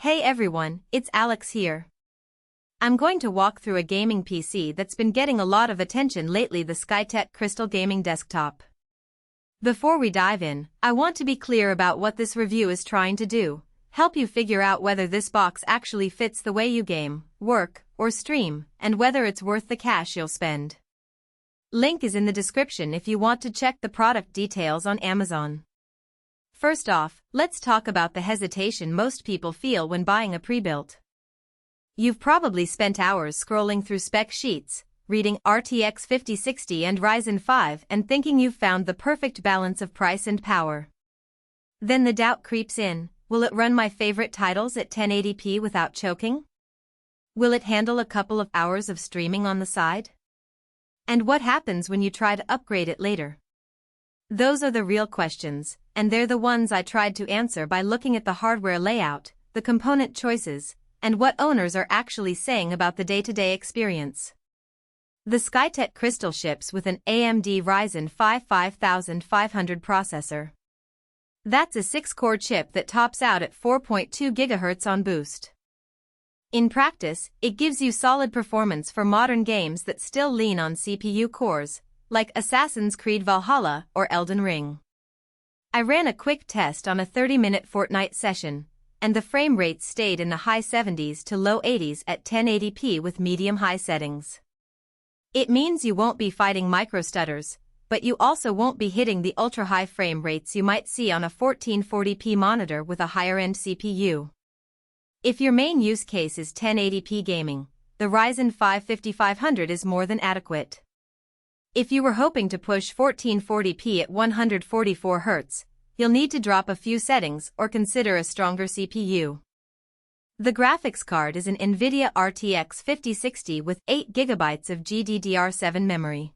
Hey everyone, it's Alex here. I'm going to walk through a gaming PC that's been getting a lot of attention lately, the Skytech Crystal Gaming Desktop. Before we dive in, I want to be clear about what this review is trying to do: help you figure out whether this box actually fits the way you game, work, or stream, and whether it's worth the cash you'll spend. Link is in the description if you want to check the product details on Amazon. First off, let's talk about the hesitation most people feel when buying a pre-built. You've probably spent hours scrolling through spec sheets, reading RTX 5060 and Ryzen 5 and thinking you've found the perfect balance of price and power. Then the doubt creeps in: will it run my favorite titles at 1080p without choking? Will it handle a couple of hours of streaming on the side? And what happens when you try to upgrade it later? Those are the real questions, and they're the ones I tried to answer by looking at the hardware layout, the component choices, and what owners are actually saying about the day-to-day experience. The Skytech Crystal ships with an AMD Ryzen 5 5500 processor. That's a 6-core chip that tops out at 4.2 GHz on boost. In practice, it gives you solid performance for modern games that still lean on CPU cores, like Assassin's Creed Valhalla or Elden Ring. I ran a quick test on a 30-minute Fortnite session, and the frame rate stayed in the high 70s to low 80s at 1080p with medium-high settings. It means you won't be fighting microstutters, but you also won't be hitting the ultra-high frame rates you might see on a 1440p monitor with a higher-end CPU. If your main use case is 1080p gaming, the Ryzen 5 5500 is more than adequate. If you were hoping to push 1440p at 144 Hz, you'll need to drop a few settings or consider a stronger CPU. The graphics card is an NVIDIA RTX 5060 with 8GB of GDDR4 memory.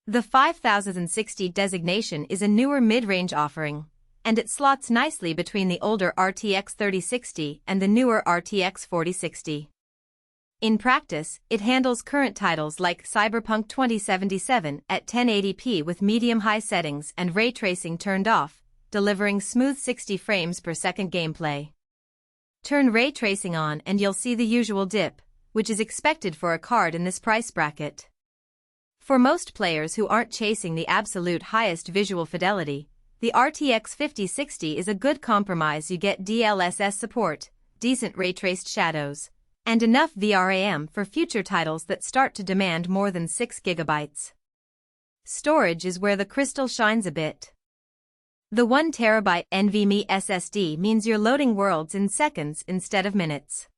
The 5060 designation is a newer mid-range offering, and it slots nicely between the older RTX 3060 and the newer RTX 4060. In practice, it handles current titles like Cyberpunk 2077 at 1080p with medium-high settings and ray tracing turned off, delivering smooth 60 frames per second gameplay. Turn ray tracing on and you'll see the usual dip, which is expected for a card in this price bracket. For most players who aren't chasing the absolute highest visual fidelity, the RTX 5060 is a good compromise. You get DLSS support, decent ray-traced shadows, and enough VRAM for future titles that start to demand more than 6 GB. Storage is where the Crystal shines a bit. The 1TB NVMe SSD means you're loading worlds in seconds instead of minutes.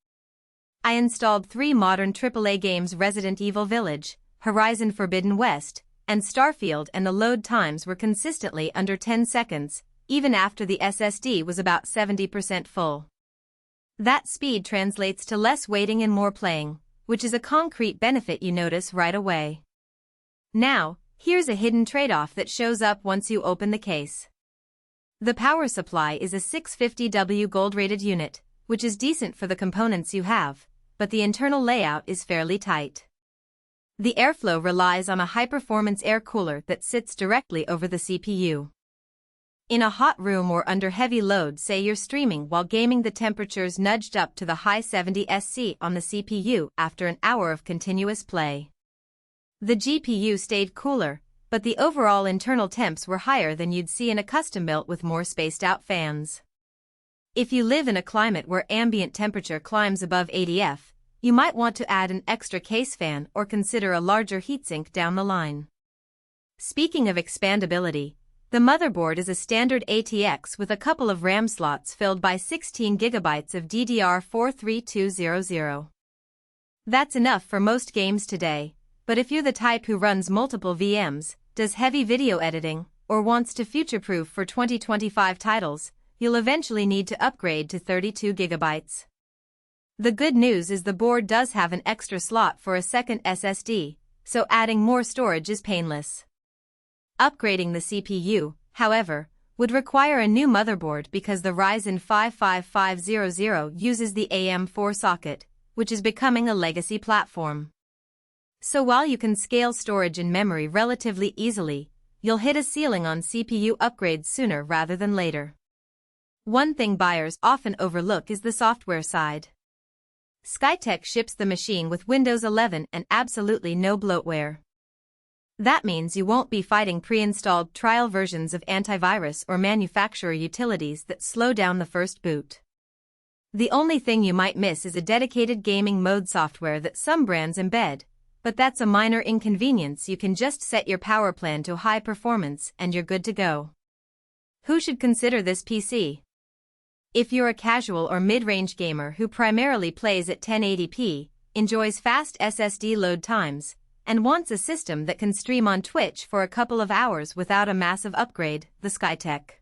I installed 3 modern AAA games: Resident Evil Village, Horizon Forbidden West, and Starfield, and the load times were consistently under 10 seconds, even after the SSD was about 70% full. That speed translates to less waiting and more playing, which is a concrete benefit you notice right away. Now, here's a hidden trade-off that shows up once you open the case. The power supply is a 650W gold-rated unit, which is decent for the components you have, but the internal layout is fairly tight. The airflow relies on a high-performance air cooler that sits directly over the CPU. In a hot room or under heavy load, say you're streaming while gaming, the temperature's nudged up to the high 70s Celsius on the CPU after an hour of continuous play. The GPU stayed cooler, but the overall internal temps were higher than you'd see in a custom-built with more spaced-out fans. If you live in a climate where ambient temperature climbs above 80 degrees, you might want to add an extra case fan or consider a larger heatsink down the line. Speaking of expandability, the motherboard is a standard ATX with a couple of RAM slots filled by 16 GB of DDR4 3200. That's enough for most games today, but if you're the type who runs multiple VMs, does heavy video editing, or wants to future-proof for 2025 titles, you'll eventually need to upgrade to 32 GB. The good news is the board does have an extra slot for a second SSD, so adding more storage is painless. Upgrading the CPU, however, would require a new motherboard because the Ryzen 5 5500 uses the AM4 socket, which is becoming a legacy platform. So while you can scale storage and memory relatively easily, you'll hit a ceiling on CPU upgrades sooner rather than later. One thing buyers often overlook is the software side. Skytech ships the machine with Windows 11 and absolutely no bloatware. That means you won't be fighting pre-installed trial versions of antivirus or manufacturer utilities that slow down the first boot. The only thing you might miss is a dedicated gaming mode software that some brands embed, but that's a minor inconvenience. You can just set your power plan to high performance and you're good to go. Who should consider this PC? If you're a casual or mid-range gamer who primarily plays at 1080p, enjoys fast SSD load times, and wants a system that can stream on Twitch for a couple of hours without a massive upgrade, the Skytech